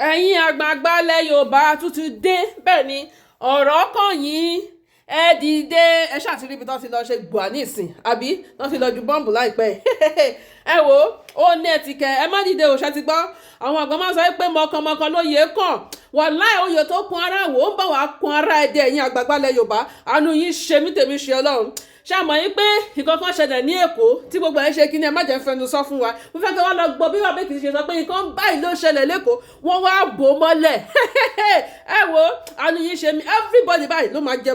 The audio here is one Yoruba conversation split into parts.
ẹ̀yin àgbààgbà ilẹ̀ Yorùbá tún ti dé bẹ́ẹ̀ ni ọ̀rọ̀ kàn yín ẹ dìde ẹ ṣàtìrí ibi tó ti lọ ṣe gbà nísìn àbí tó ti lọ ju bọ́ǹbù láìpẹ́ ẹ wò ó ní ẹtìkẹ ẹ má dìde òṣà ti gbọ́ àwọn àgbà máa sọ pé mọ̀kànmọ̀kàn ló yẹ kàn wàláì oyè tó kun ara wò ó ń bọ̀ wá kun ara ẹ̀dẹ̀ ẹ̀yin àgbààgbà ilẹ̀ Yorùbá àánú yín ṣe mí tèmi ṣe Ọlọ́run ṣàmọ̀ yín pé nǹkan kan ṣẹlẹ̀ ní Èkó tí gbogbo ẹ̀ ṣe kí ni ẹ má jẹ́ fẹnu sọ fún wa mo fẹ́ kí wọ́n lọ gbọ́ bí bàbá Èkìtì ṣe sọ pé nǹkan báyìí ló ṣẹlẹ̀ lẹ́kọ̀ọ́ wọ́n wá bò mọ́lẹ̀ ẹ wo àánú yín ṣe mí everybody báyìí ló máa jẹ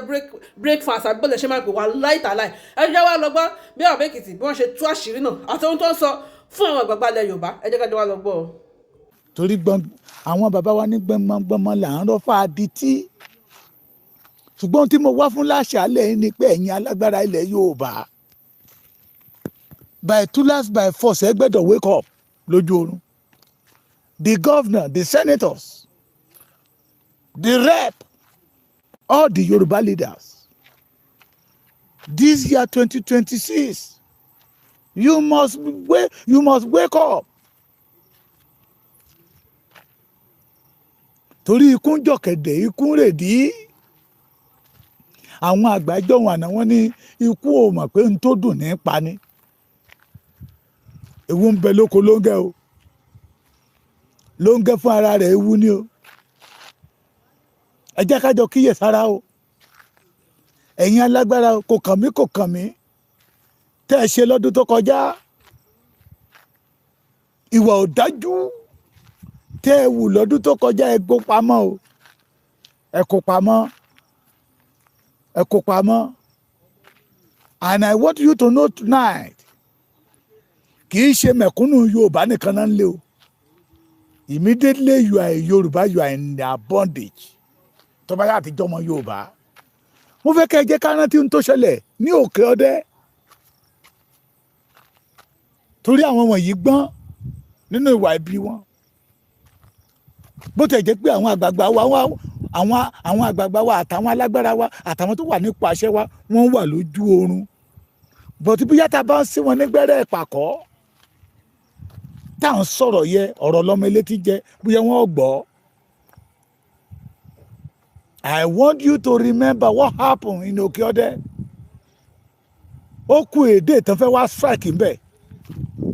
breakfast àbí bọ́lẹ̀ ṣe máa pè wá láìtàláì ẹ jẹ́ wá lọ gbọ́ bí bàbá Èkìtì bí wọ́n ṣe tú àṣírí náà àti ohun tó ń sọ fún àwọn àgbààgbà ilẹ̀ Yorùbá ẹ jẹ́ ká jọ wá lọ gbọ́. torí àwọn bàbá wa ní gbọmọgbọmọ là ń rọ́fà adití ṣùgbọ́n tí mo wá fún láṣàálẹ̀ yìí ni pé ẹ̀yin alágbára ilẹ̀ Yorùbá by tulas by force ẹ gbẹ́dọ̀ wake up lójú oorun the governor the senators the rep all the Yorùbá leaders this year 2026 you must wake up torí ikú ń jọ̀kẹ̀dẹ̀ ikú ń rèdí àwọn àgbájọ wọn àná wọn ní ikú ò mọ̀ pé n tó dùn ní pa ni ewu ń bẹ lóko lóńgẹ́ o lóńgẹ́ fún ara rẹ̀ ewu ni o ẹ jẹ́ ká jọ kíyè sára o ẹ̀yin alágbára kò kàn mí tẹ́ ẹ ṣe lọ́dún tó kọjá ìwà ọ̀dájú tẹ́ ẹ wù lọ́dún tó kọjá ẹ kó pamọ́ o ẹ kó pamọ́ and I want you to know tonight kì í ṣe mẹ̀kúnnù Yorùbá nìkan náà ń lé o immediately you are a Yorùbá you are in their bondage tó bá yà àtijọ́ ọmọ Yorùbá mo fẹ́ kẹ́ ẹ jẹ́ ká rántí ohun tó ṣẹlẹ̀ ní Òkè Ọdẹ torí àwọn wọ̀nyí gbọ́n nínú ìwà ibi wọn bó tẹ̀ jẹ́ pé àwọn àgbààgbà wa àwọn àgbààgbà wa àtàwọn alágbára wa àtàwọn tó wà nípò àṣẹ wa wọ́n wà lójú oorun bọ̀tí bí yàtà bá ń sí wọn nígbẹ́rẹ́ ìpàkọ́ tá à ń sọ̀rọ̀ yẹ ọ̀rọ̀ lọ́mọ elétí jẹ bóyá wọ́n gbọ́. I want you to remember what happened in Òkè Ọdẹ ó kú èdè tán fẹ́ wá strike ń bẹ̀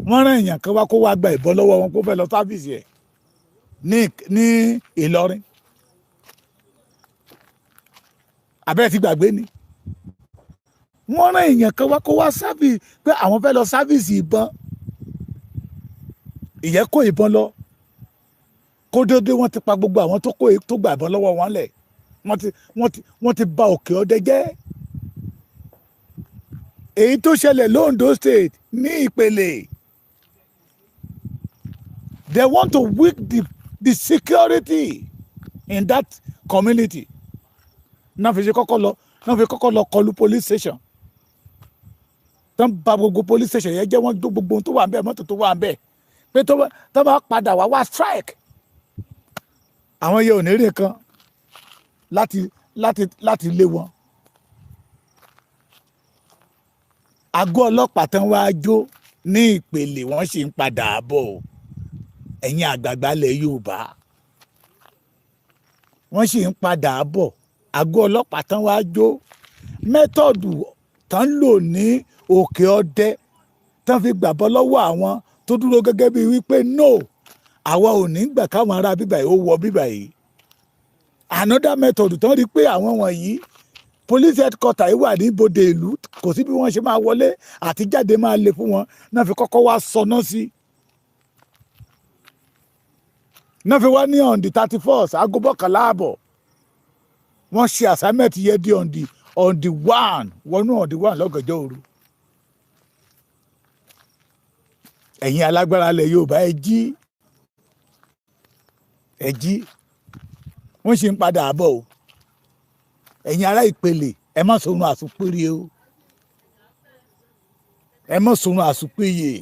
wọ́n rán èèyàn kan wá kó wá gba ìbọn lọ́wọ́ wọn kó fẹ́ lọ sáfìsì ẹ̀ ní Ìlọrin abẹ́rẹ́ ti gbàgbé ni wọ́n rán èèyàn kan wá kó wá sáfìsì pé àwọn fẹ́ lọ sáfìsì ìbọn ìyẹn kó ìbọn lọ kó dédé wọ́n ti pa gbogbo àwọn tó gba ìbọn lọ́wọ́ wọn lẹ̀ wọ́n ti bà Òkè Ọdẹ jẹ́ èyí tó ṣẹlẹ̀ l'Ondo State ní Ìpele they want to weak the security in that community náà fi kọ́kọ́ lọ kọlu police station tán bà gbogbo police station yẹn jẹ́ wọ́n jó gbogbo ohun tó wà ń bẹ̀ mọ́tò tó wà ń bẹ̀ pé tó bá padà wá strike àwọn yẹn ò ní rí kan láti lé wọn. àgọ́ ọlọ́pàá tán wá jó ní Ìpele wọ́n sì ń padà bọ̀ ẹ̀yin àgbààgbà ilẹ̀ Yorùbá wọ́n sì ń padà bọ̀ àgọ́ ọlọ́pàá tán wá jó mẹ́tọ̀dù tán lò ní Òkè Ọdẹ tán fi gbàbọ́ lọ́wọ́ àwọn tó dúró gẹ́gẹ́ bí wípé no àwa ò ní gbà káwọn ará bíbà yìí ó wọ bíbà yìí another method tán rí pé àwọn wọ̀nyí police headquarter yìí wà ní ibodè ìlú kò sí bí wọ́n ṣe máa wọlé àti jáde máa le fún wọn náà fi kọ́kọ́ wá sọná sí náà fi wá ní on the 31st aago mọ́kànlá àbọ̀ wọ́n ṣe assignment yẹ di on the 1 wọnú on the 1 lọ́gànjọ́ òru. ẹ̀yin alágbára ilẹ̀ Yorùbá ẹ jí wọ́n ṣe ń padà bọ̀ o ẹ̀yin ará Ìpele ẹ má sọ̀rọ̀ àsùnpìrì o ẹ má sọ̀rọ̀ àsùnpìyè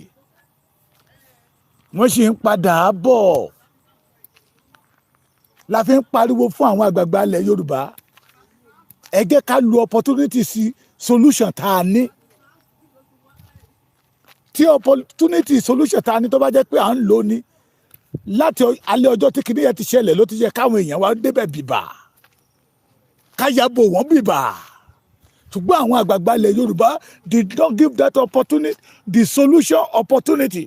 wọ́n ṣe ń padà bọ̀ la fi ń pariwo fún àwọn àgbààgbà ilẹ̀ Yorùbá ẹ jẹ́ ká lu opportunity sí solution tá a ní tí opportunity solution tá a ní tó bá jẹ́ pé à ń lò ní láti alẹ́ ọjọ́ tí kìnìyàn ti ṣẹlẹ̀ ló ti yẹ káwọn èèyàn wá débẹ̀ bìbà káyàbò wọ́n bìbà ṣùgbọ́n àwọn àgbààgbà ilẹ̀ Yorùbá did not give that opportunity, the solution opportunity.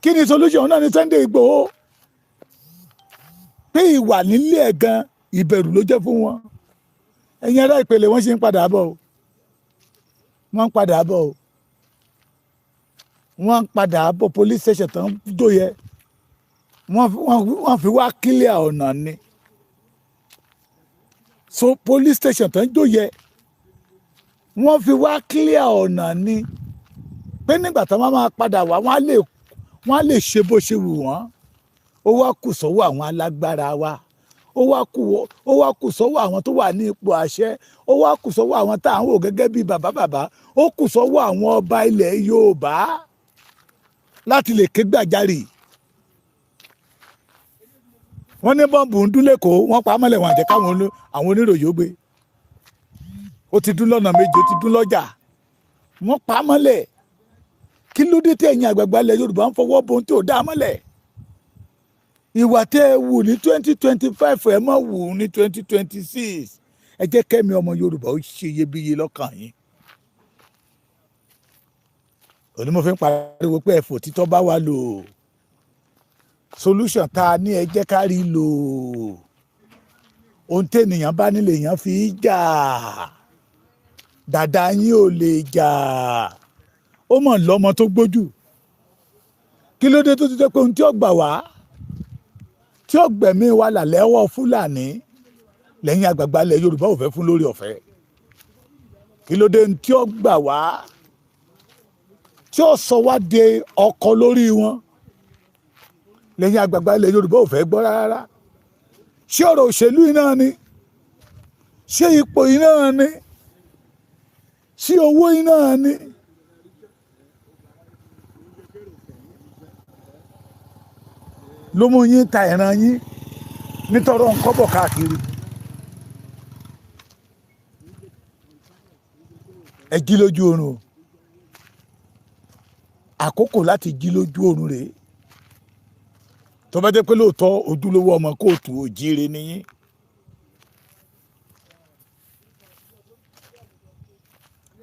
Kí ni solution náà ní Sunday Igboho pé ìwà nílé ẹ̀ gan ìbẹ̀rù ló jẹ́ fún wọn. Ẹ̀yin ará Ìpele wọ́n ṣe ń padà bọ̀ o, wọ́n ń padà bọ̀ o, wọ́n ń padà bọ̀ police station tán dóye wọ́n fi wá clear ọ̀nà ni. So police station tán dóye wọ́n fi wá clear ọ̀nà ni pé nígbà tí wọ́n máa padà wá wọ́n á lè ṣe bó ṣe wù wọ́n. Ó wá kù sọ́wọ́ àwọn alágbára wa, ó wá kù sọ́wọ́ àwọn tó wà ní ipò àṣẹ, ó wá kù sọ́wọ́ àwọn tá à ń wò gẹ́gẹ́ bí bàbá, ó kù sọ́wọ́ àwọn ọba ilẹ̀ Yorùbá láti lè ké gbàjarì. Wọ́n ní bọ́ǹbù ń dún lẹ́kọ̀ọ́, wọ́n pa á mọ́lẹ̀ wọn àjẹ́ káwọn àwọn oníròyìn ó gbé. Ó ti dún lọ́nà méje, ó ti dún lọ́jà, wọ́n pa á mọ́lẹ̀. Kí ló dé tí ẹ̀yin àgbààgbà ilẹ̀ Yorùbá ń fọwọ́ bo ohun tí ò dá mọ́lẹ̀? Ìwà tẹ́ ẹ wù ní 2025 ẹ má wù ní 2026. Ẹ jẹ́ kẹ́mi ọmọ Yorùbá ó ṣe iyebíye lọ́kàn yín. Òní mo fi ń pariwo pé ẹ̀fọ́ títọ́ bá wà lò. Solution tá a ní ẹ jẹ́ ká rí lò. Ohun tẹ́nìyàn bá nílé èèyàn fi jà. Dàda yín ò lè jà. Ó mọ̀ lọ́mọ tó gbójú. Kí ló dé tó ti jẹ́ pé ohun tí ó gbà wá tí ó gbẹ̀mí wa là lẹ́wọ́ Fúlàní lẹ́yìn àgbààgbà ilẹ̀ Yorùbá ò fẹ́ fún lórí ọ̀fẹ́? Kí ló dé tí ó gbà wá tí ó sọ wá de ọkọ lórí wọn lẹ́yìn àgbààgbà ilẹ̀ Yorùbá ò fẹ́ gbọ́ rárá? Ṣé ọ̀rọ̀ òṣèlú yìí náà ni? Ṣé ipò yìí náà ni? Ṣé owó yìí náà ni? Ló mú yín ta ìran yín nítorí ọ̀nkọ́bọ̀ káàkiri. Ẹ jí lójú oorun o. Àkókò láti jí lójú oorun rèé. Tó bá jẹ́ pé lóòótọ́ ojúlówó ọmọ kóòtù òjíire ni yín.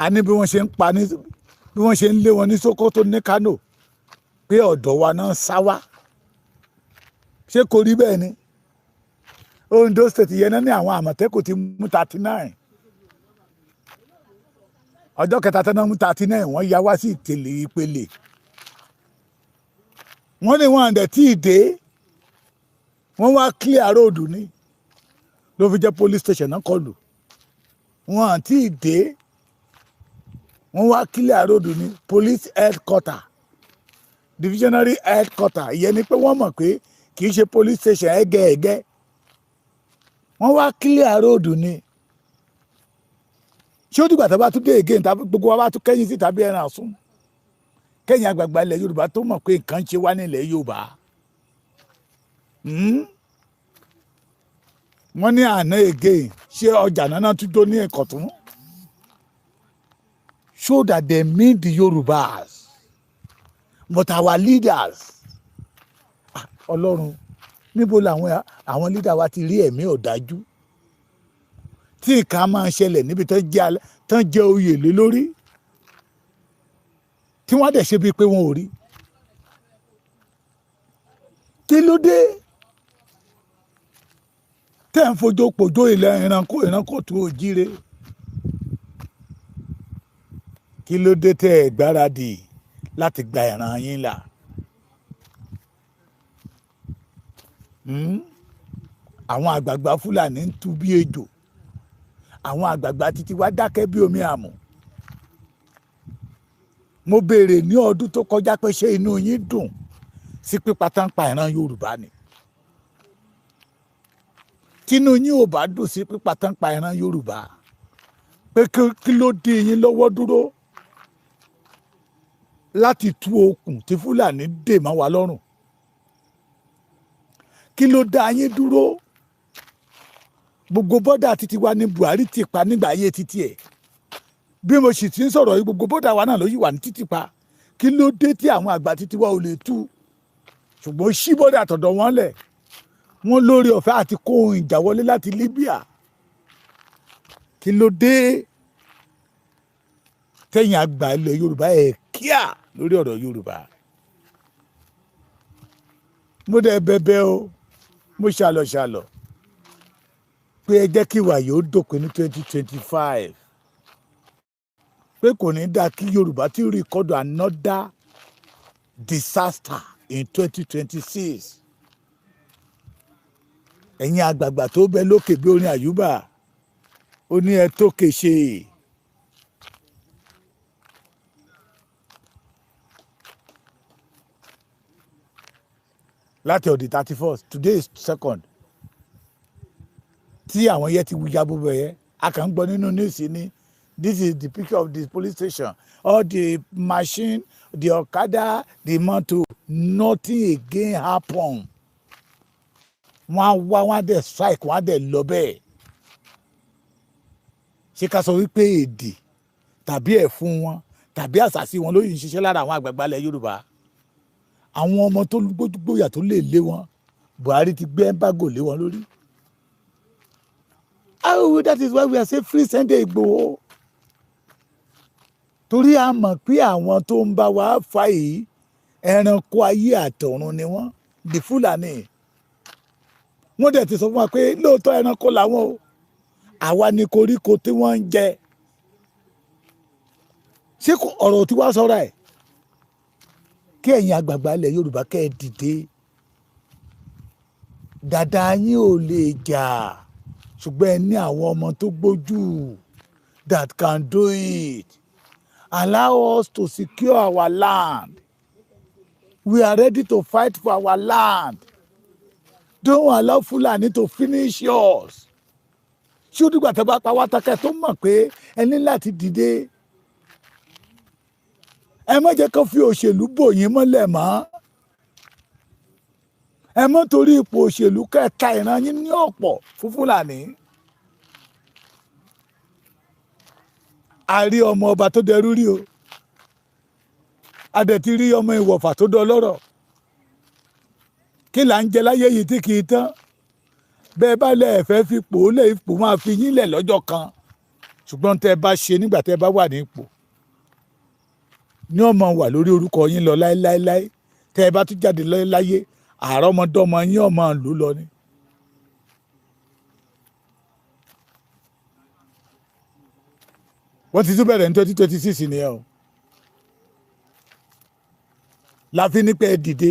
A ní bí wọ́n ṣe ń lé wọn ní Sókótó ní Kánò pé ọ̀dọ̀ wa náà sá wá. Ṣé kò rí bẹ́ẹ̀ ni? Ondo State yẹn náà ní àwọn Àmọ̀tẹ́kùn ti mú 39. Ọjọ́ kẹta tán náà mú 39 wọ́n ya wá sí Ìpele. Wọ́n ní wọn àǹdẹ̀ tí ì dé, wọ́n wá clear road ni ló fi jẹ́ police station náà kọlù. Wọn àǹtí ì dé, wọ́n wá clear road ni police headquarter, divisionary headquarter. Ìyẹn ni pé wọ́n mọ̀ pé kì í ṣe police station ẹgẹ́ wọ́n wá clear road ni. Ṣé ó dìgbà tó bá tún dé again tàbí gbogbo wa bá tún kẹ́yìn sí tàbí ẹran àsún? Kẹ́yìn àgbààgbà ilẹ̀ Yorùbá tó mọ̀ pé nǹkan ń ṣe wá nílẹ̀ Yorùbá. Wọ́n ní àná again ṣé ọjà náà tún tó ní Ìkọ̀tún? Show that they mean the Yorùbás but our leaders. Ọlọ́run, níbo làwọn leader wa ti rí ẹ̀mí ọ̀dájú tí nǹkan máa ń ṣẹlẹ̀ níbi tán jẹ́ oyè lé lórí tí wọ́n dẹ̀ ṣe bíi pé wọn ò rí? Kí ló dé tẹ́ ń fojú pòjó ìran Kootu Oojire? Kí ló dé tẹ́ ẹ gbáradì láti gba ìran yín là? Àwọn àgbààgbà Fúlàní ń tú bí ejò, àwọn àgbààgbà títí wá dákẹ́ bí omi àmù. Mo béèrè ní ọdún tó kọjá pé ṣé inú yín dùn sí pípa tán pa ìran Yorùbá ni? Tínú yín ò bá dùn sí pípa tán pa ìran Yorùbá, pé kí ló dé yín lọ́wọ́ dúró láti tú okùn tí Fúlàní dè mọ́ wa lọ́rùn? Kí ló dá yín dúró? Gbogbo bọ́dà títí wa ní Buhari ti pa nígbà ayé títí ẹ̀. Bí mo sì ti ń sọ̀rọ̀ yìí, gbogbo bọ́dà wa náà ló yí wà ní títì pa. kí ló dé tí àwọn àgbà títí wa ò lè tú ṣùgbọ́n ṣíbọdà àtọ̀dọ̀ wọn lẹ̀ wọ́n lórí ọ̀fẹ́ àti kó ohun ìjà wọlé láti Libya kí ló dé tẹ̀yìn àgbà ilẹ̀ Yorùbá ẹ̀ kíá lórí ọ̀rọ̀ Yorùbá mo dẹ̀ bẹ̀bẹ̀ o mo ṣàlọ̀ pé ẹ jẹ́ kí ìwà yóò dópin ní 2025 pé kò ní dáa kí Yorùbá ti rìkọ́dù another disaster in 2026 ẹ̀yin àgbààgbà tó bẹ lókè bí orin Àyùbá ó ní ẹ tókè ṣe láti ọ̀dì 31st today is 2nd tí àwọn yẹn ti wíjà gbogbo yẹn a kàn ń gbọ́ nínú news ní this is the picture of the police station all the machine the Okada the motor nothing again happen wọ́n á wá wọ́n á dẹ̀ strike wọ́n á dẹ̀ lọ bẹ́ẹ̀ ṣé ká sọ wípé èdè tàbí ẹ̀fún wọn tàbí àṣàsí wọn ló yìí ń ṣiṣẹ́ lára àwọn àgbààgbà ilẹ̀ Yorùbá àwọn ọmọ tó gbójúgbóyà tó lè lé wọn Buhari ti gbé embargo lé wọn lórí. That is why we are saying free Sunday Igboho. Torí a mọ̀ pé àwọn tó ń bá wa fà yìí ẹranko ayé àtọ̀run ni wọ́n di Fúlàní. Wọ́n dẹ̀ ti sọ fún wa pé lóòótọ́ ẹranko làwọn o àwa ni koríko tí wọ́n ń jẹ. Ṣé ọ̀rọ̀ tí wàá sọ̀rọ̀ ẹ̀ kí ẹ̀yin àgbààgbà ilẹ̀ Yorùbá kẹ́ ẹ dìde dàda yín ò lè jà ṣùgbọ́n ẹ ní àwọn ọmọ tó gbójú that can do it. Allow us to secure our land. We are ready to fight for our land. Don't allow Fulani to finish yours. Ṣé ó dìgbà tó bá pa wá takẹ́ tó mọ̀ pé ẹ ní láti dìde? Ẹ má jẹ́ kó fi òṣèlú bò yín mọ́lẹ̀ mọ́. Ẹ má torí ipò òṣèlú kẹ́ka ìran yín ní ọ̀pọ̀ fún Fúlàní. A rí ọmọ ọba tó dẹrú rí o. A dẹ̀ ti rí ọmọ ìwọ̀fà tó dọlọ́rọ̀. Kí là ń jẹ láyé yìí tí kì í tán? Bẹ́ẹ̀ bá lẹ̀ fẹ́ fi ipò lẹ̀ ipò máa fi yín lẹ̀ lọ́jọ́ kan. Ṣùgbọ́n tẹ́ ẹ bá ṣe nígbà tẹ́ ẹ bá wà ní ipò. Ní ọmọ wà lórí orúkọ yín lọ láéláéláé. Tẹ́ ẹ bá tún jáde láyé àrọ́mọdọ́mọ yín ọmọ ìlú lọ ni. Wọ́n ti tún bẹ̀rẹ̀ ní 2026 nìyẹn o. Láfi ní pé ẹ dìde.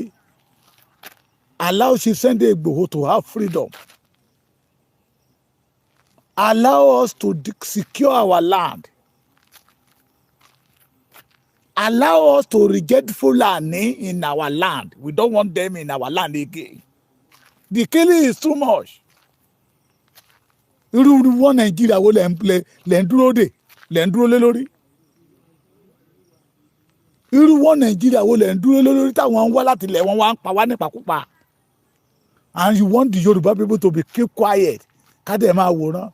Allow Chief Sunday Igboho to have freedom. Allow us to secure our land. Allow us to reject Fulani in our land. We don't want them in our land again. The killing is too much. Irú wọn Nàìjíríà wo lẹ́ ń dúró dè lẹ́ ń dúró lé lórí. Irú wọn Nàìjíríà wo lẹ́ ń dúró lé lórí táwọn ń wá láti ilẹ̀ wọn wá ń pa wá nípakúpa. And you want the Yoruba people to be keep quiet. Ká dẹ̀ máa wòran.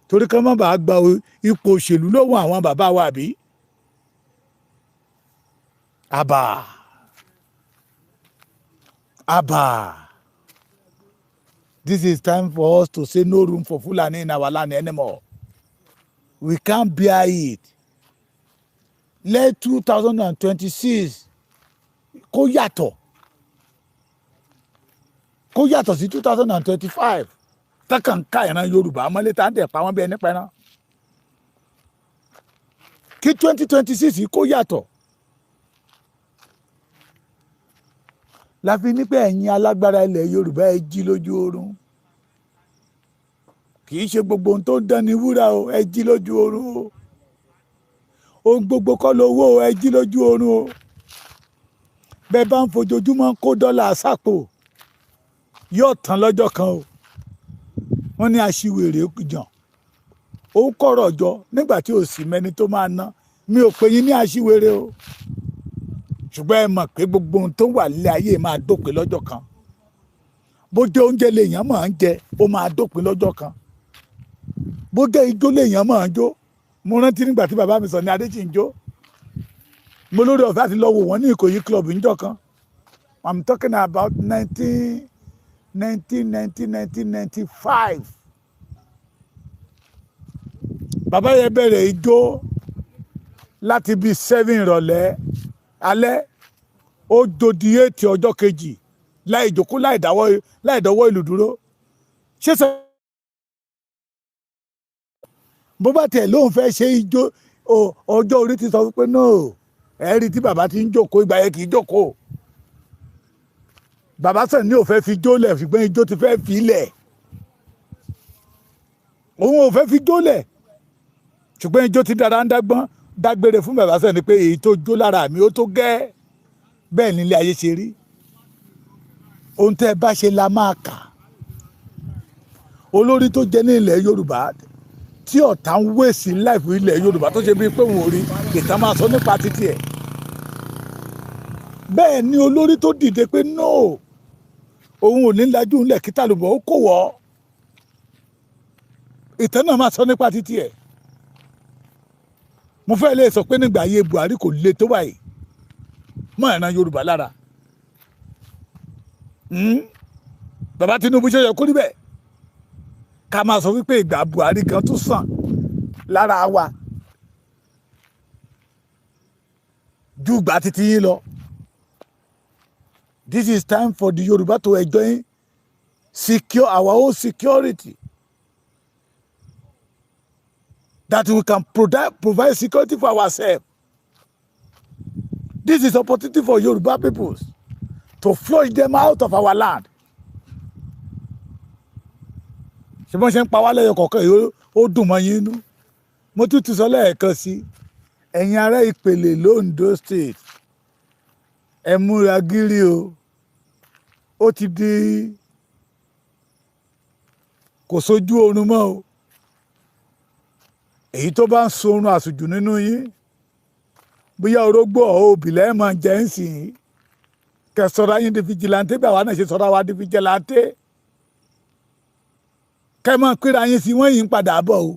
Torí ká má bàa gba ipò òṣèlú lọ́wọ́ àwọn bàbá wa àbí. Abba. This is time for us to say no room for Fulani in our land anymore. We can't bear it. Let 2026 kó yàtọ̀ sí 2025. Tákàn ká ìran Yorùbá mọ́lé tá à ń dẹ̀ pa wọ́n bí ẹni pẹ́ràn. Kí 2026 kó yàtọ̀. Láfi ní pé ẹ̀yin alágbára ilẹ̀ Yorùbá ẹ jí lójú oorun. Kì í ṣe gbogbo ohun tó ń dán ní wúrà o, ẹ jí lójú oorun o. Ohun gbogbo kọ́ lówó o, ẹ jí lójú oorun o. Bẹ́ẹ̀ bá ń fojoojúmọ́ kó dọ́là sápò, yóò tán lọ́jọ́ kan o. Wọ́n ní aṣiwèrè jàn. Ó ń kọ̀rọ̀ jọ nígbà tí ò sí mẹ́ni tó máa ná. Mi ò pè yín ní aṣiwèrè o. Ṣùgbọ́n ẹ mọ̀ pé gbogbo ohun tó wà nílé ayé máa dópin lọ́jọ́ kan. Bó jẹ́ oúnjẹ lèèyàn máa ń jẹ, ó máa dópin lọ́jọ́ kan. Bó jẹ́ ijó lèèyàn máa ń jó. Mo rántí nígbà tí bàbá mi sọ ní Adéjì ń jó. mo lórí ọ̀fẹ́ àti lọ wò wọ́n ní Ìkòyí club níjọ́ kan. I'm talking about 1995. Bàbá yẹn bẹ̀rẹ̀ ijó láti bíi 7 ìrọ̀lẹ́ alẹ́ ó dodi 8 ọjọ́ kejì láì jókòó láì dọ́wọ́ ìlú dúró. Ṣé sọ bó bá tẹ̀ lóun fẹ́ ṣe ijó ọjọ́ orí ti sọ pé no ẹ̀rí tí bàbá ti ń jókòó ìgbà yẹn kì í jókòó. Bàbá sàn ní ò fẹ́ fi jólẹ̀ ṣùgbọ́n ijó ti fẹ́ fi lẹ̀. Òun ò fẹ́ fi jólẹ̀ ṣùgbọ́n ijó ti dára ń dágbére fún bàbá sàn ni pé èyí tó jó lára mi ó tó gẹ́. Bẹ́ẹ̀ nílé ayé ṣe rí. Ohun tẹ́ ẹ bá ṣe la máa kà. Olórí tó jẹ ní ilẹ̀ Yorùbá tí ọ̀tá ń wèsì láìpẹ́ ilẹ̀ Yorùbá tó ṣe bíi pé òun ò rí ìtàn máa sọ nípa títí ẹ̀. Bẹ́ẹ̀ ni olórí tó dìde pé no òun ò ní lajú ńlẹ̀ kí tàlùbọ̀ ó kò wọ́ ìtàn náà máa sọ nípa títí ẹ̀. Mo fẹ́ lè sọ pé nígbà ayé Buhari kò le tó báyìí mọ́ ìran Yorùbá lára. Bàbá Tinubu ṣe yẹ kó rí bẹ́ẹ̀ ká máa sọ wípé ìgbà Buhari kan tún sàn lára wa ju ìgbà títí yín lọ. This is time for the Yoruba to enjoy our own security. That we can provide security for ourselves. This is opportunity for Yoruba peoples to flush them out of our land. Ṣé wọ́n ṣe ń pa wá lẹ́yọ kọ̀ọ̀kan yìí ó dùn mọ́ yín nú. Mo tún ti sọ lẹ́ẹ̀kan sí ẹ̀yin ará Ìpèlè l'Ondo State ẹ múra gírí o. Ó ti di kò sójú oorun mọ́ o. Èyí tó bá ń sorun àsùjù nínú yín bóyá orógbó òbí lẹ́ẹ̀ máa jẹ́ ń sìn yín kẹ sọ̀rọ̀ yín di fìjìláńtẹ́ bí àwa náà ṣe sọ̀rọ̀ wa di fìjìláńtẹ́ kẹ máa pera yín sí wọ́n yìí ń padà bọ̀ o.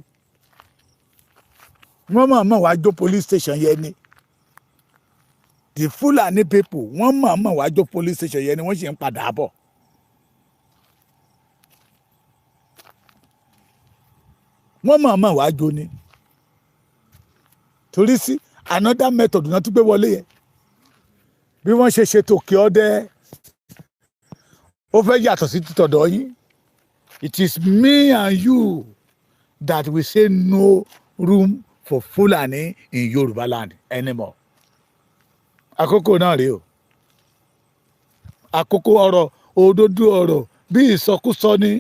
Wọ́n mọ̀ wá jó police station yẹn ni. The Fulani people wọ́n mọ̀ wá jó police station yẹn ni wọ́n sì ń padà bọ̀. Wọ́n mọ̀ wá jó ni. Torí sí another method náà tún gbé wọlé yẹn. Bí wọ́n ṣe ṣètò kí ọdẹ ó fẹ́ yàtọ̀ sí títọ̀dọ̀ yín. It is me and you that we say no room for Fulani in Yoruba land anymore. Àkókò náà rèé o. Àkókò ọ̀rọ̀ òdodo ọ̀rọ̀ bí ìsọkúsọ ni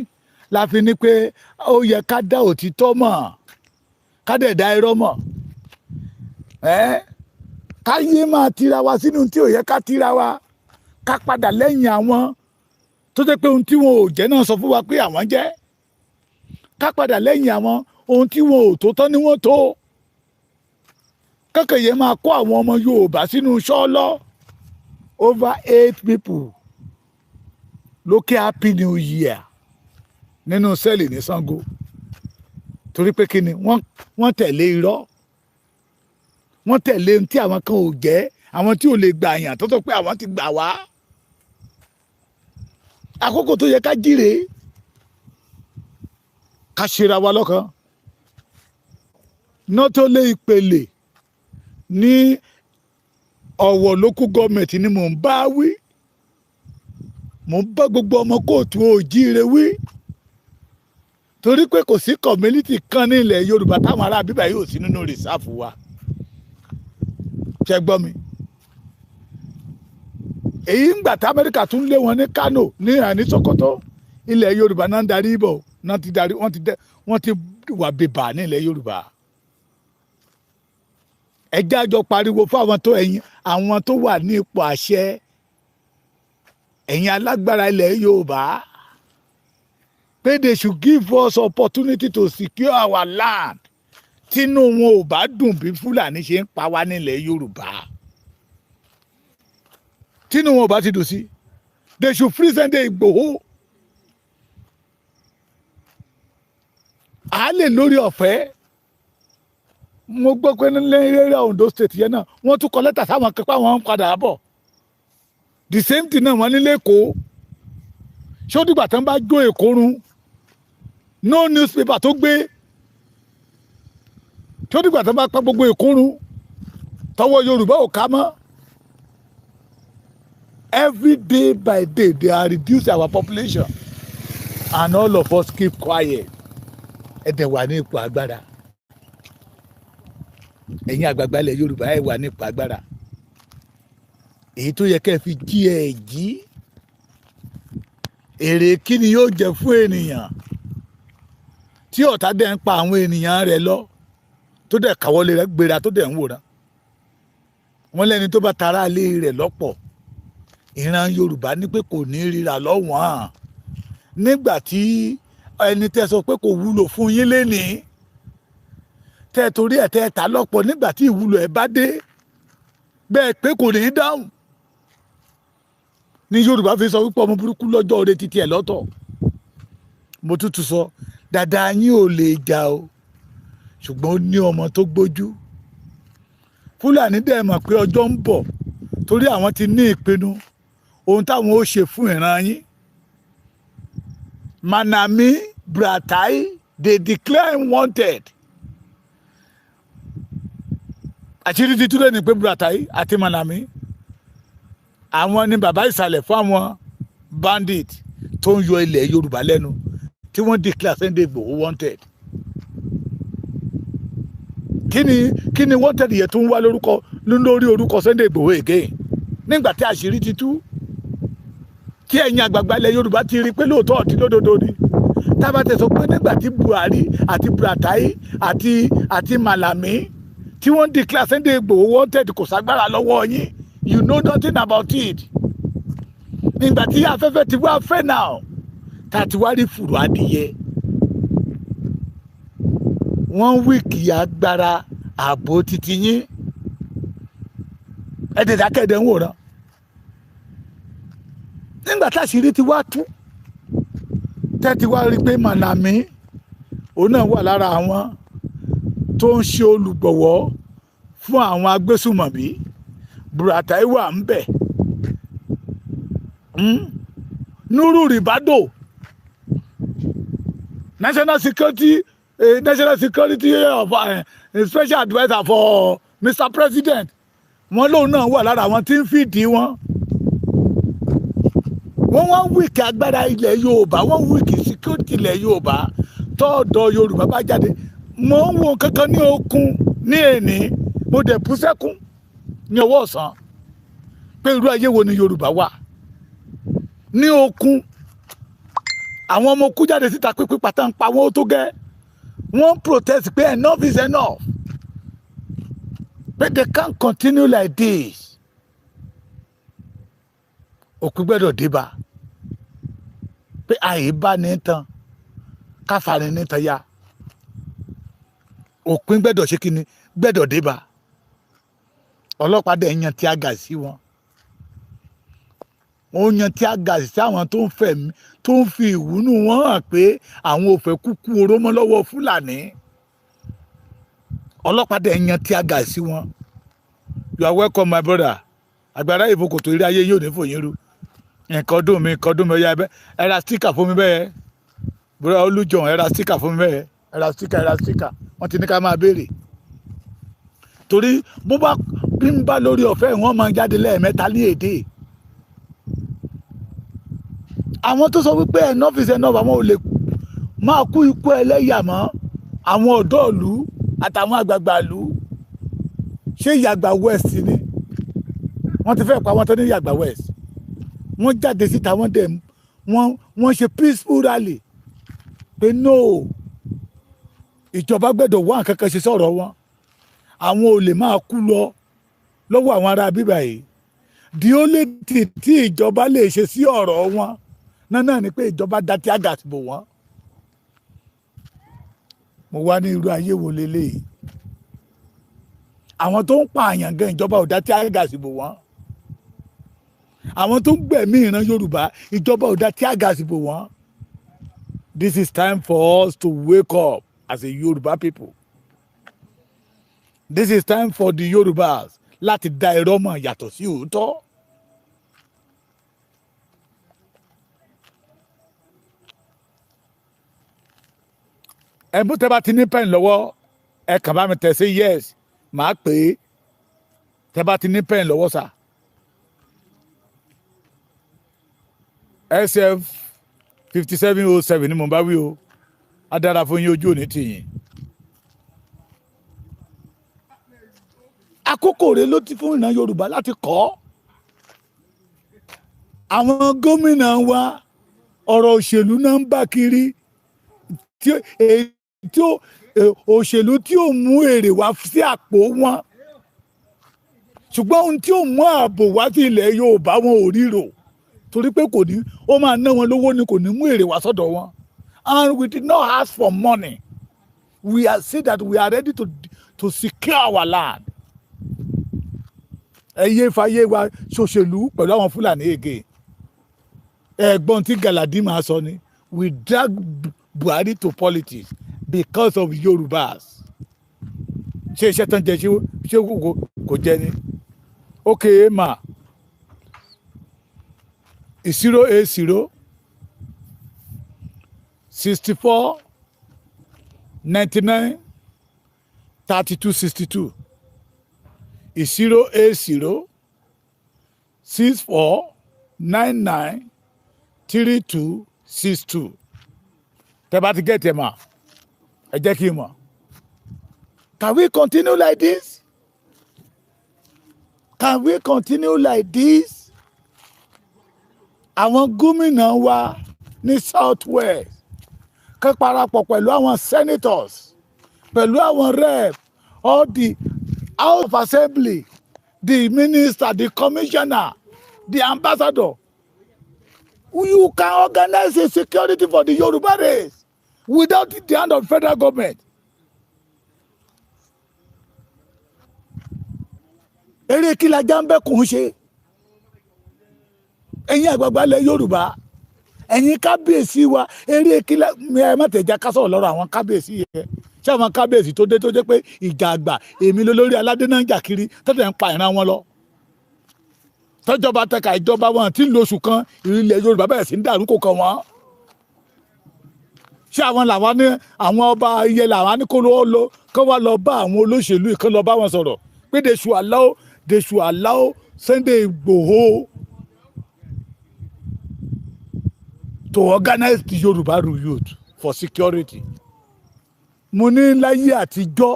la fi ní pé ó yẹ ká dá òtítọ́ mọ̀ ká dẹ̀ dá irọ́ mọ̀. Ká yé máa tira wa sínú tí ò yẹ ká tira wa ká padà lẹ́yìn àwọn tó jẹ́ pé ohun tí wọn ò jẹ́ náà sọ fún wa pé àwọn jẹ́. Ká padà lẹ́yìn àwọn ohun tí wọn ò tó tán ni wọ́n tó. Kẹ́kẹ̀yẹ máa kó àwọn ọmọ Yorùbá sínú ṣọ́ọ́lọ́. Over 8 people lókè happy new year nínú sẹ́ẹ̀lì ní Ṣàngó torí pé kí ni wọ́n tẹ̀lé irọ́. Wọ́n tẹ̀lé ohun tí àwọn kan ò jẹ́ àwọn tí ò lè gbà yàn tó sọ pé àwọn ti gbà wá. Àkókò tó yẹ ká jíre ká ṣera wa lọ́kàn. Nọ́tò lé Ìpèlè ní Ọ̀wọ̀ local government ni mò ń bá wí. Mò ń bá gbogbo ọmọ Kóòtù Oòjíire wí. Torí pé kò sí community kan ní ilẹ̀ Yorùbá táwọn ará bíbá yóò sí nínú rìsáàfù wa. Ṣé gbọ́ mi? Èyí ń gbà tí Amẹ́ríkà tún lé wọn ní Kano ní àní Sokoto ilẹ̀ Yorùbá náà ń darí bọ̀ náà ti darí wọ́n ti wà bèbà ní ilẹ̀ Yorùbá. Ẹ jẹ́ àjọ pariwo fún àwọn tó wà ní ipò àṣẹ ẹ̀yin alágbára ilẹ̀ Yorùbá pé they should give us opportunity to secure our land. Tínú wọn ò bá dùn bí Fúlàní ṣe ń pa wá nílẹ̀ Yorùbá. Tínú wọn ò bá ti dùn sí they should free Sunday Igboho. À lè lórí ọ̀fẹ́ mo gbọ́ pé nílẹ̀ Ondo state yẹn náà wọ́n tún kọ lẹ́tà sáwọn kápá wọn padà bọ̀ the same thing náà wọ́n ní lẹ́kọ̀ọ́ ṣé ó dìgbà tán bá jó Èkó run no newspaper tó gbé ṣé ó dìgbà tán bá pa gbogbo Èkó run tọwọ́ Yorùbá ò ká mọ́ every day by day they are reducing our population and all of us keep quiet ẹ̀dẹ̀ wà ní ipò agbára ẹ̀yin àgbààgbà ilẹ̀ Yorùbá ẹ̀ wà ní ipò agbára èyí tó yẹ kẹ́ ẹ fi jí ẹ̀ jí èrè kí ni yóò jẹ fún ènìyàn tí ọ̀tá dẹ̀ ń pa àwọn ènìyàn rẹ̀ lọ tó dẹ̀ káwọ́lé rẹ̀ gbéra tó dẹ̀ ń wòran wọ́n lẹ́ni tó bá tara ilé rẹ̀ lọ́pọ̀ ìran Yorùbá ní pé kò ní ríra lọ́wọ́n nígbà tí ẹni tẹ́ sọ pé kò wúlò fún yín lénìí tẹ́ torí ẹ̀ tẹ́ ta lọ́pọ̀ nígbà tí ìwúlò ẹ̀ bá dé bẹ́ẹ̀ pé kò ní í dáhùn ní Yorùbá fi sọ wípé ọmọ burúkú lọ́jọ́ oore títí ẹ̀ lọ́tọ̀ mo tútù sọ dáadáa yín ò lè jà o ṣùgbọ́n ó ní ọmọ tó gbójú Fúlàní dẹ̀ mọ̀ pé ọjọ́ ń bọ̀ torí àwọn ti ní ìpinnu ohun táwọn ó ṣe fún ìran yín Manami Bratai they declare him wanted àṣírí ti túlẹ̀ ní pé Bratai àti Manami àwọn ni bàbá ìsàlẹ̀ fún àwọn bandit tó ń yọ ilẹ̀ Yorùbá lẹ́nu tí wọ́n declare Sunday Igboho wanted kí ni wanted yẹn tó ń wá lórí orúkọ Sunday Igboho again nígbà tí àṣírí ti tú tí ẹ̀yin àgbààgbà ilẹ̀ Yorùbá ti rí pé lóòótọ́ ọ̀tí lódodo ni tábà tẹ̀ sọ pé nígbà tí Buhari àti Bratai àti Malami tí wọ́n declare Sunday Igboho wanted kò ságbára lọ́wọ́ yín you know nothing about it nígbà tí afẹ́fẹ́ ti wá fẹ́ náà tá a ti wá rí fùrọ̀ adìyẹ wọ́n wíìkì agbára ààbò titi yín ẹ̀dẹ̀dákẹ́dẹ̀ ń wòran nígbà tá àṣírí ti wá tú tẹ́tí wá rí pé Manami òun náà wà lára àwọn tó ń ṣe olùgbọ̀wọ́ fún àwọn agbésùmọ̀bí Buratai wà ń bẹ̀ Nuru Ribado national security of special adviser for Mr. President wọn lóun náà wà lára àwọn tí ń fìdí wọn wọ́n wíìkì agbára ilẹ̀ Yorùbá wọ́n wíìkì security ilẹ̀ Yorùbá tọ́ọ̀dọ̀ Yorùbá bá jáde mo ń wo kankan ní okun ní èní mo dẹ̀ bú sẹ́kún ní ọwọ́ ọ̀sán pé irú ayé wo ni Yorùbá wà ní okun àwọn ọmọ kú jáde síta pípé pátá ń pa wọn ó tó gẹ́ wọ́n protest pé enough is enough but they can't continue like this òkú gbẹ́dọ̀ débà pé àyè bá ní tán káfàní ní tán yá òpin gbẹ́dọ̀ ṣe kíni gbẹ́dọ̀ débà ọlọ́pàá dẹ̀ yan tí a gà sí wọn wọ́n yan tí a gà sí àwọn tó ń fẹ̀mí tó ń fi ìwúnú wọn hàn pé àwọn ò fẹ́ kúkú oró mọ́ lọ́wọ́ Fúlàní ọlọ́pàá dẹ̀ yan tí a gà sí wọn you are welcome my brother àgbàrá ìfokòtò eré ayé yóò ní fòyín ru nǹkan dùn mí ọyá ẹ ra sticker fún mi bẹ́ẹ̀ bùrọ̀ olùjọ̀hún ẹ ra sticker fún mi bẹ́ẹ̀ ẹ ra sticker wọ́n ti ní ká máa béèrè torí bó bá bí ń bá lórí ọ̀fẹ́ wọn máa jáde lẹ́ẹ̀mẹ́ta ní èdè àwọn tó sọ wípé enough is enough àwọn ò lè máa kú ikú ẹlẹ́yà mọ́ àwọn ọ̀dọ́ ìlú àtàwọn àgbààgbà ìlú ṣé ìyàgbà west ni wọ́n ti fẹ́ pa wọ́n tó ní ìyàgbà west wọ́n jáde síta wọ́n ṣe peaceful rally pé no ìjọba gbẹ́dọ̀ wá nǹkan kan ṣe sọ̀rọ̀ wọn àwọn ò lè máa kú lọ lọ́wọ́ àwọn ará bíbá yìí the only thing tí ìjọba lè ṣe sí ọ̀rọ̀ wọn náà ni pé ìjọba dá tí àgà bò wọ́n mo wá ní irú ayé wo leléyìí àwọn tó ń pààyàn gan ìjọba ò dá tí àgà bò wọ́n àwọn tó ń gbẹ̀mí ìran Yorùbá ìjọba ò dá tí àgà bò wọ́n this is time for us to wake up as a Yoruba people This is time for the Yorubas láti dá irọ́ mọ̀ yàtọ̀ sí òótọ́. Ẹ̀bùn tẹ́ bá ti ní pẹ́ẹ́n lọ́wọ́ ẹ kàn bá mi tẹ̀ sí yes màá pè é tẹ́ bá ti ní pẹ́ẹ́n lọ́wọ́ sà. SF 5707 ni mo bá wí o á dára fún yín ojú òní tìyìn. Àkókò rẹ̀ ló ti fún ìran Yorùbá láti kọ́. Àwọn gómìnà wa ọ̀rọ̀ òṣèlú náà ń bá kiri òṣèlú tí ò mú èrè wá sí àpò wọn ṣùgbọ́n ohun tí ò mú ààbò wá sí ilẹ̀ Yorùbá wọn ò ríro torí pé kò ní ó máa ná wọn lówó ni kò ní mú èrè wá sọ́dọ̀ wọn. And we did not ask for money. We are said that we are ready to secure our land. Ẹyẹ fàyè wa ṣòṣèlú pẹ̀lú àwọn Fúlàní ègè. Ẹ̀gbọ́n tí Galadima sọ ni we drag Buhari to politics because of Yorubas. Ṣé iṣẹ́ tán jẹ ṣé kò jẹ ni? Okay ma 080 64 99 32 62 080 64 99 32 62. Tẹ́ bá ti get ẹ mà ẹ jẹ́ kí n mọ̀. Can we continue like this? Can we continue like this? Àwọn gómìnà wa ní South West kán parapọ̀ pẹ̀lú àwọn senators pẹ̀lú àwọn rep all the House of Assembly, the minister, the commissioner, the ambassador. You can organize a security for the Yoruba race without the hand of federal government. Eré kí la jàmbẹ́ kùn ṣe. Ẹ̀yin àgbààgbà ilẹ̀ Yorùbá, ẹ̀yin kábíyèsí wa, eré kí la ẹ má tẹ̀já ká sọ̀rọ̀ lọ́rọ̀ àwọn kábíyèsí yẹn. Ṣé àwọn kábíyèsí tó dé tó jẹ́ pé ìjà àgbà èmi lólórí aládé náà ń jà kiri tọ́tẹ̀ ń pa ìran wọn lọ. Tọ́jọba tẹ̀ka ìjọba wọn tí ń lo oṣù kan ilẹ̀ Yorùbá bẹ̀rẹ̀ sí ń dàrú kò kàn wọ́n. Ṣé àwọn làwọn ní àwọn ọba iye làwọn ní kó wá lọ bá àwọn olóṣèlú kan lọ bá wọn sọ̀rọ̀ pé they should allow Sunday Igboho to organize the Yoruba youth for security. Mo ní láyé àtijọ́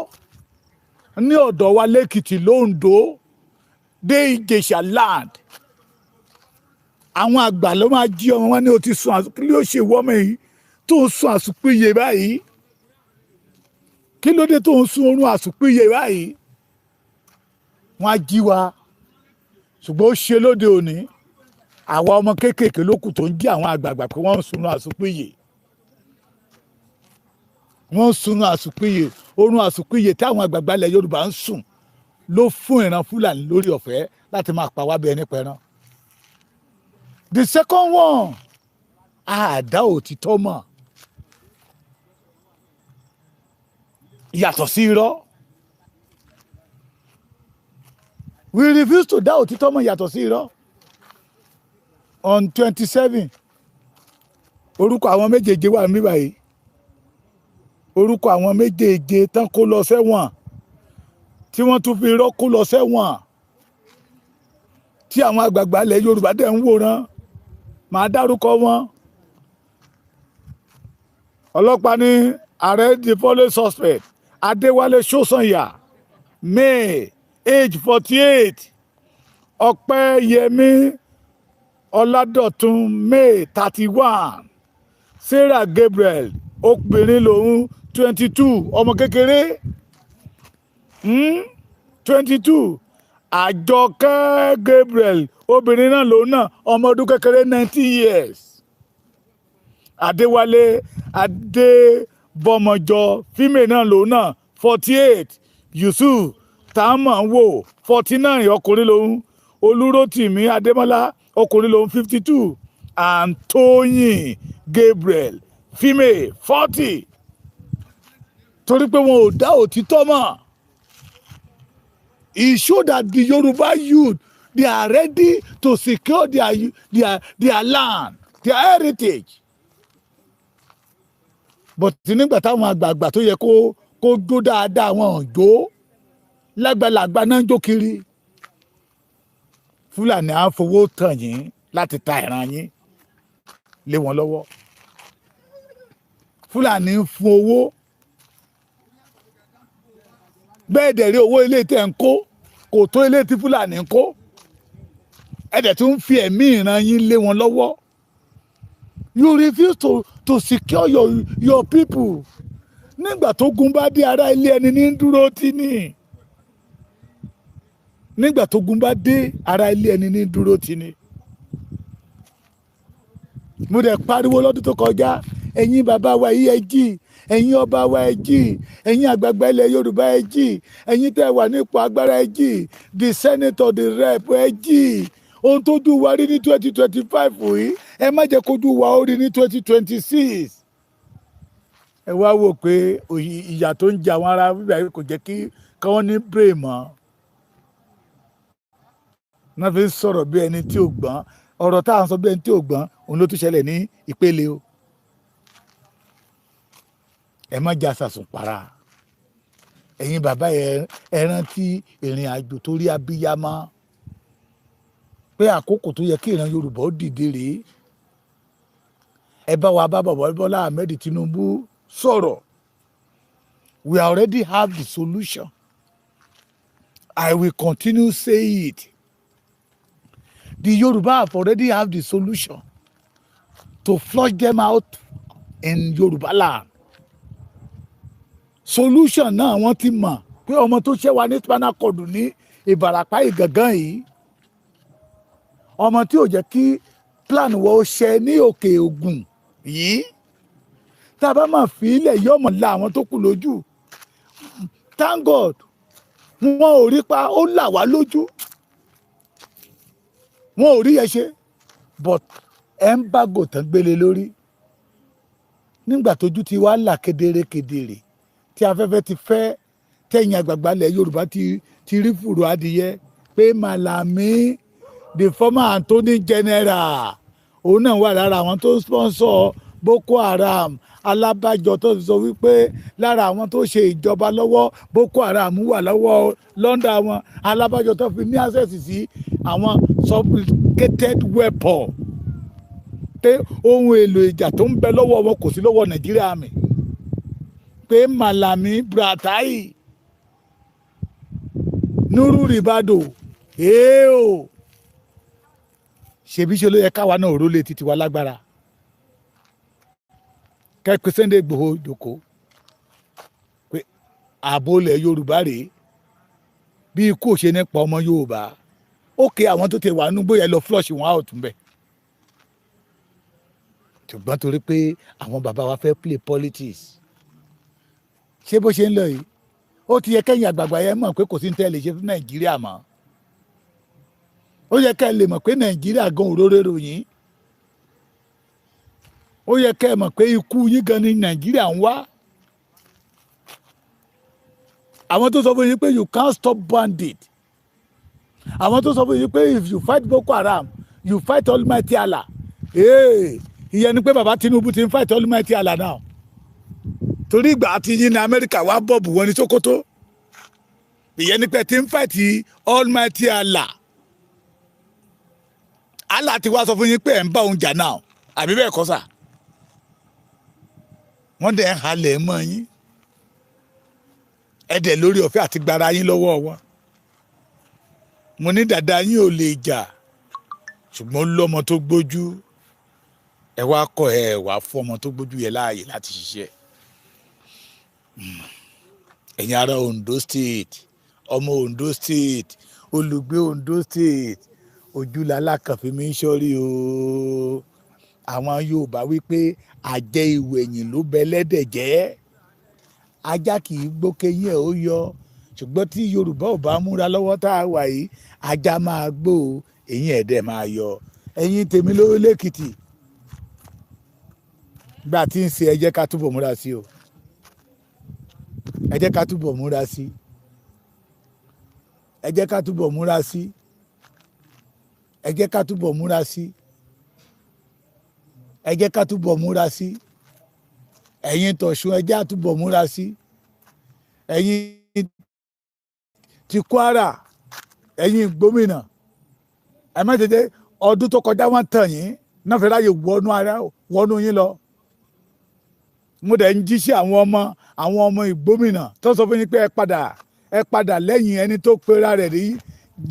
ní ọ̀dọ̀ wa lẹ́kìtì lóńdó dé Ìjẹ̀ṣà land àwọn àgbà ló máa jí ọmọ wọn ní o ti sùn àsùn kí ló ṣe wọ́mọ yìí tó ń sùn àsùnpìyè báyìí kí ló dé tó ń sùn oorun àsùnpìyè báyìí wọ́n á jí wa ṣùgbọ́n ó ṣe lóde òní àwa ọmọ kéékèèké lókù tó ń jí àwọn àgbààgbà pé wọ́n ń sùn àsùnpìyè wọ́n ń sùn àsùnpìyè oorun àsùnpìyè táwọn àgbààgbà ilẹ̀ Yorùbá ń sùn ló fún ìran Fúlàní lórí ọ̀fẹ́ láti máa pa wá bí ẹni pẹran. The second one àdá òtítọ́ mọ̀ yàtọ̀ sí irọ́. We refuse to dá òtítọ́ mọ̀ yàtọ̀ sí irọ́. On 27 orúkọ àwọn méjèèjì wà níbí báyìí orúkọ àwọn méjèèjì tán kó lọ sẹ́wọ̀n tí wọ́n tún fi irọ́ kó lọ sẹ́wọ̀n tí àwọn àgbààgbà ilẹ̀ Yorùbá dẹ̀ ń wòran màá dárúkọ wọn. Ọlọ́pàá ní arrest the following suspect Adéwálé Ṣósànyà May age 48 Ọpẹ́yẹmí Ọládọ̀tun May 31 Sarah Gabriel obìnrin lòun 22 ọmọ kékeré 22 Àjọkẹ́ Gabriel obìnrin náà lòun náà ọmọ ọdún kékeré 19 years Adéwálé Adébọmọjọ female náà lòun náà 48 Yusuf Támọ̀wò 49 ọkùnrin lòun Olúrótìmí Adémọ́lá ọkùnrin lòun 52 Antóyìn Gabriel female 40 torí pé wọn ò dá òtítọ́ mọ̀ It showed that the Yoruba youth, they are ready to secure their land, their heritage. But nígbà táwọn àgbààgbà tó yẹ kó jó dáadáa wọn ò jó lágbàlagbà náà ń jó kiri. Fúlàní á fowó tàn yín láti ta ìran yín lé wọn lọ́wọ́. Fúlàní ń fún owó. Bẹ́ẹ̀ dẹ̀ rí owó ilé tẹ̀ ń kó kò tó ilé tí Fúlàní ń kó. Ẹ dẹ̀ tún fi ẹ̀mí ìran yín lé wọn lọ́wọ́. You refuse to secure your people. Nígbà tó gun bá dé ará ilé ẹni ní dúró tì ní. Nígbà tó gun bá dé ará ilé ẹni ní dúró tì ní. Mo dẹ̀ pariwo lọ́dún tó kọjá, ẹ̀yin bàbá wa yìí ẹ jí, ẹ̀yin ọba wa ẹ jí, ẹ̀yin àgbààgbà ilẹ̀ Yorùbá ẹ jí, ẹ̀yin tẹ́ wà nípò agbára ẹ jí, the senator, the rep ẹ jí. Ohun tó dùn wá rí ní 2025 yìí, ẹ má jẹ́ kó dùn wá ó rí ní 2026. Ẹ wá wò pé ìyà tó ń jẹ àwọn ará bíbá yìí kò jẹ́ kí wọ́n ní brain mọ́. Wọ́n fi ń sọ̀rọ̀ bí ẹni tí ò gbọ́n. Ọ̀rọ̀ tá à ń sọ bí ẹni tí ò gbọ́n òun ló tún ṣẹlẹ̀ ní ìpele o. Ẹ má jà sàsùn para. Ẹ̀yin bàbá ẹ rántí ìrìn àjò tó rí abíyámá pé àkókò tó yẹ kí ìran Yorùbá ó dìde rèé. Ẹ bá wa bá bàbá Bọ́lá Ahmed Tinubu sọ̀rọ̀. We already have the solution. I will continue say it. The Yoruba have already have the solution to flush them out in Yoruba land. Solution náà wọ́n ti mọ̀ pé ọmọ tó ṣẹ́ wa ní spinal cord ní Ìbàràpá Ìgàngán yìí, ọmọ tí ò jẹ́ kí plan wọ́n ó ṣẹ ní Òkè Ògùn yìí, tá a bá máa fi ilẹ̀ yóò mọ̀ la àwọn tó kù lójú. Thank God wọn ò rí pa, ó là wá lójú. Wọn ò rí yẹn ṣe, but embargo tán gbélé lórí. Nígbà tójú ti wá là kedere tí afẹ́fẹ́ ti fẹ́, tẹ̀yìn àgbààgbà ilẹ̀ Yorùbá ti rí fùrọ̀ adìyẹ pé Malami, the former Attorney General, òun náà wà lára àwọn tó sponsor Boko Haram. Alábàjọ tó sọ wípé lára àwọn tó ṣe ìjọba lọ́wọ́ Boko Haram wà lọ́wọ́ London àwọn. Alábàjọ tó fi ní access sí àwọn sophisticated weapon, pé ohun èlò ìjà tó ń bẹ lọ́wọ́ wọn kò sí lọ́wọ́ Nàìjíríà mi. Pé Malami, Buratai, Nuru Ribado, o ṣebí ṣe ló yẹ káwa náà rólé títí wa lágbára. Kẹ́pẹ́ Sunday Igboho jókòó pé ààbò ilẹ̀ Yorùbá rèé, bí ikú ò ṣe nípa ọmọ Yorùbá. Ókè àwọn tó ti wà nínú bóyá lọ flush wọn out ń bẹ̀. Ṣùgbọ́n torí pé àwọn bàbá wa fẹ́ play politics. Ṣé bó ṣe ń lọ yìí, ó ti yẹ kẹ́yìn àgbààgbà yẹn mọ̀ pé kò sí ní tẹ́lẹ̀ ṣe fún Nàìjíríà mọ́. Ó yẹ kẹ́ ẹ lè mọ̀ pé Nàìjíríà gan òróró ròyìn. Ó yẹ kẹ́ ẹ mọ̀ pé ikú yín gan ni Nàìjíríà ń wá. Àwọn tó sọ fún yín pé you can't stop bandit. Àwọn tó sọ fún yín pé if you fight Boko Haram, you fight Almighty Allah. Ìyẹn ni pé bàbá Tinubu ti ń fight Almighty Allah now. Torí ìgbà àti yín ní Amẹ́ríkà wá bọ́ọ̀bù wọn ní Sókótó. Ìyẹn ni pé ti ń fight Almighty Allah. Allah ti wá sọ fún yín pé ẹ̀ ń bá òun jà náà, àbí bẹ́ẹ̀ kọ́ sà? Wọ́n dẹ̀ ń halẹ̀ mọ́ yín. Ẹ dẹ̀ lórí ọ̀fẹ́ àti gbára yín lọ́wọ́ wọn. Mo ní dàda yín ò lè jà, ṣùgbọ́n lọ́mọ tó gbójú. Ẹ wá kọ́ ẹ wá fún ọmọ tó gbójú yẹ láàyè láti ṣiṣẹ́. Ẹ̀yin ará Ondo State, ọmọ Ondo State, olùgbé Ondo State, ojúlala kan fi mí ń ṣọ́rí o. Àwọn Yorùbá wípé àjẹ ìwẹ̀yìn ló bẹ lẹ́dẹ̀ jẹ́. Ajá kì í gbókè yín ẹ̀ ó yọ. Ṣùgbọ́n tí Yorùbá ò bá múra lọ́wọ́ tá a wà yìí, ajá máa gbó, eyín ẹ̀dẹ̀ máa yọ. Ẹ̀yin tèmi lórí lẹ́kìtì. Gbà tí ń ṣe ẹ jẹ́ ká túbọ̀ múra sí o. Ẹ jẹ́ ká túbọ̀ múra sí. ẹ jẹ́ ká túbọ̀ múra sí ẹ jẹ́ ká túbọ̀ múra sí ẹ jẹ́ ká túbọ̀ múra sí ẹ̀yin tọ̀ṣun ẹ jẹ́ àtúbọ̀ múra sí ẹ̀yin ti Kwara ẹ̀yin gómìnà ẹ má tètè ọdún tó kọjá wọn tàn yín náà fẹ́ ráyè wọnú yín lọ mo dẹ̀ ń jí sí àwọn ọmọ ìgbómìnà tó sọ fún yín pé ẹ padà lẹ́yìn ẹni tó pera rẹ̀ rí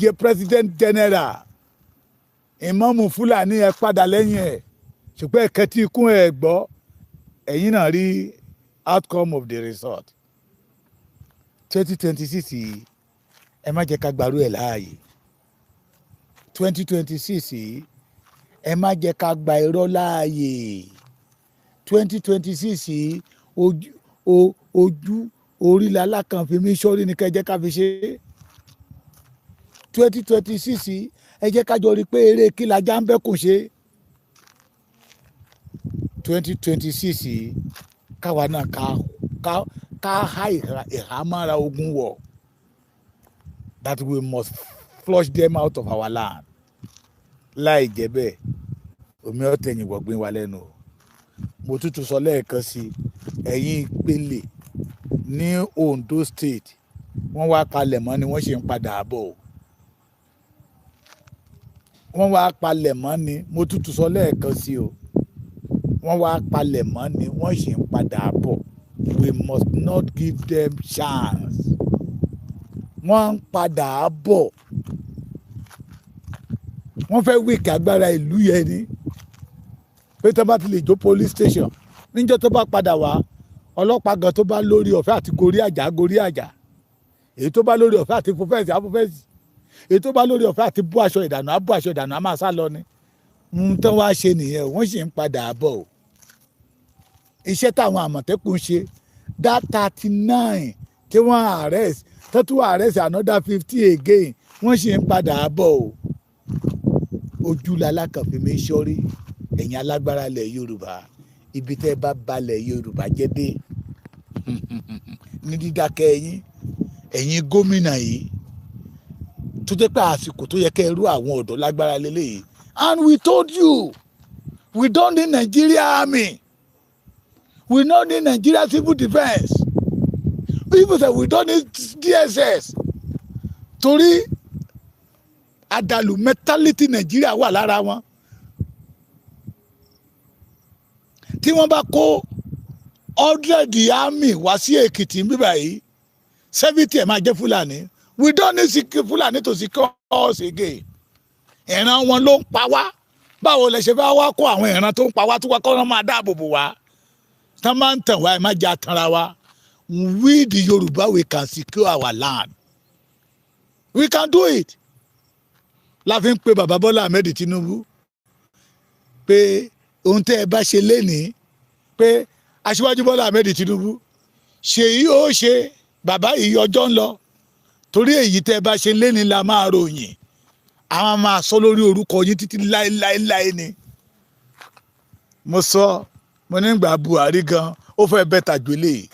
jẹ́ president general ìmáàmù Fúlàní ẹ padà lẹ́yìn ẹ̀ ṣùgbọ́n ẹ̀kẹ́ tí ikún ẹ̀ gbọ́ ẹ̀yin náà rí outcome of the result 2026 yìí ẹ má jẹ́ ká gbàrú ẹ̀ láàyè 2026 yìí ẹ má jẹ́ ká gba irọ́ láàyè 2026 yìí ojú orí lalákan fi mí sọ́rí ni ká jẹ́ ká fi ṣe 2026 yìí ẹ jẹ́ ká jọ rí pé eré kí lajá ń bẹ́kùn ṣe 2026 yìí káwa náà ká há ìhámára ogun wọ̀ that we must flush them out of our land láì jẹ́ bẹ́ẹ̀ omi ọ̀tẹ̀yìn wọ̀gbìn wa lẹ́nu o mo tútù sọ lẹ́ẹ̀kan sí ẹ̀yin ìpele ní Ondo State wọ́n wá palẹ̀ mọ́ ni wọ́n ṣe ń padà bọ̀ o wọ́n wá palẹ̀ mọ́ ni mo tútù sọ lẹ́ẹ̀kan sí o wọ́n wá palẹ̀ mọ́ ni wọ́n ṣe ń padà bọ̀ we must not give them chance wọ́n ń padà bọ̀ wọ́n fẹ́ wíìkì agbára ìlú yẹn ni pé tó bá ti lè jó police station níjọ́ tó bá padà wá ọlọ́pàá gan tó bá lórí ọ̀fẹ́ àti gorí àjà èyí tó bá lórí ọ̀fẹ́ àti fọfẹ́sì afọfẹ́sì èyí tó bá lórí ọ̀fẹ́ àti bú aṣọ ìdànù á bú aṣọ ìdànù á máa sá lọ ni tán wá ṣe nìyẹn wọ́n sì ń padà bọ̀ o iṣẹ́ táwọn àmọ̀tẹ́kùn ṣe dá 39 tí wọ́n arrest tó tún arrest another 50 again wọ́n sì ń padà bọ̀ o ojú lalákan fi mí sọ́rí ẹ̀yin alágbára ilẹ̀ Yorùbá ibi tẹ́ bá balẹ̀ Yorùbá jẹ́ dé ní dídákẹ́ ẹ̀yin gómìnà yìí tó jẹ́ pé àsìkò tó yẹ kẹ́ ẹ rú àwọn ọ̀dọ́ lágbára lélẹ́yìí and we told you we don't need Nigeria army we don't need Nigeria civil defence people say we don't need DSS torí àdàlù mentality Nigeria wà lára wọn tí wọ́n bá kó 100 army wá sí Èkìtì bíbá yìí 70 ẹ̀ máa jẹ́ Fúlàní we don't need Fúlàní to secure us again ìran wọn ló ń pa wá báwo lẹ ṣe fẹ́ wá kó àwọn ìran tó ń pa wá tó wá kọ́ ọ́n máa dáàbò bò wá tán máa ń tàn wá ẹ̀ má jẹ́ àtàrà wa we the Yorùbá we can secure our land we can do it la fi ń pe bàbá Bọ́lá Ahmed Tinubu pé ohun tẹ́ ẹ bá ṣe lénìí pé aṣíwájú Bọ́lá Ahmed Tinubu ṣèyí ó ṣe bàbá yìí ọjọ́ ń lọ torí èyí tẹ́ ẹ bá ṣe lénìí la máa ròyìn àwọn máa sọ lórí orúkọ yín títí láéláéláé ni mo sọ mo nígbà Buhari gan ó fẹ́ bẹ́tà ju eléyìí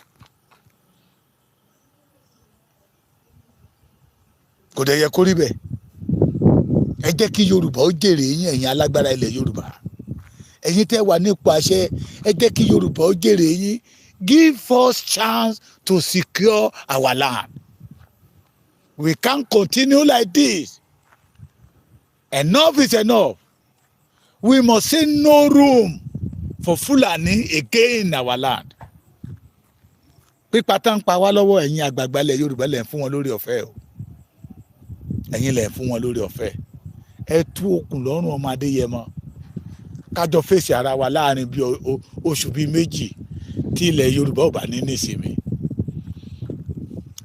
kò dẹ̀ yẹ kó rí bẹ́ẹ̀ ẹ jẹ́ kí Yorùbá ó jèrè yín ẹ̀yin alágbára ilẹ̀ Yorùbá ẹ̀yin tẹ́ wà nípò àṣẹ ẹ jẹ́ kí Yorùbá ó jèrè yín give us chance to secure our land we can't continue like this enough is enough we must see no room for Fulani again in our land pípa tá ń pa wá lọ́wọ́ ẹ̀yin àgbààgbà ilẹ̀ Yorùbá lẹ̀ ń fún wọn lórí ọ̀fẹ́ o ẹ̀yin lẹ̀ ń fún wọn lórí ọ̀fẹ́ ẹ tú okùn lọ́rùn ọmọ Adéyẹmọ kájọ fèsì ara wa láàrin bíi oṣù bíi méjì tí ilẹ̀ Yorùbá ò bá ní nísìmí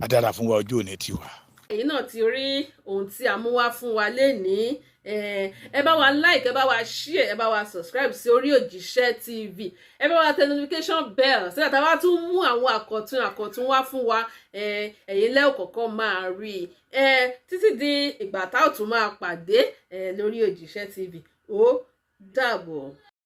adára fún wa ọjọ́ òní tiwa. èyí náà ti rí ohun tí a mú wá fún wa lénìí ẹ bá wa like ẹ bá wa share ẹ bá wa subscribe sí Sori Orile TV ẹ bá wa tẹ notification bell so that a bá tún mú àwọn àkọ̀tun wá fún wa ẹ̀yin lẹ́ kọ̀ọ̀kan máa rí títí di ìgbà tá ò tún máa pàdé lórí Sori Orile TV ó dàbọ̀.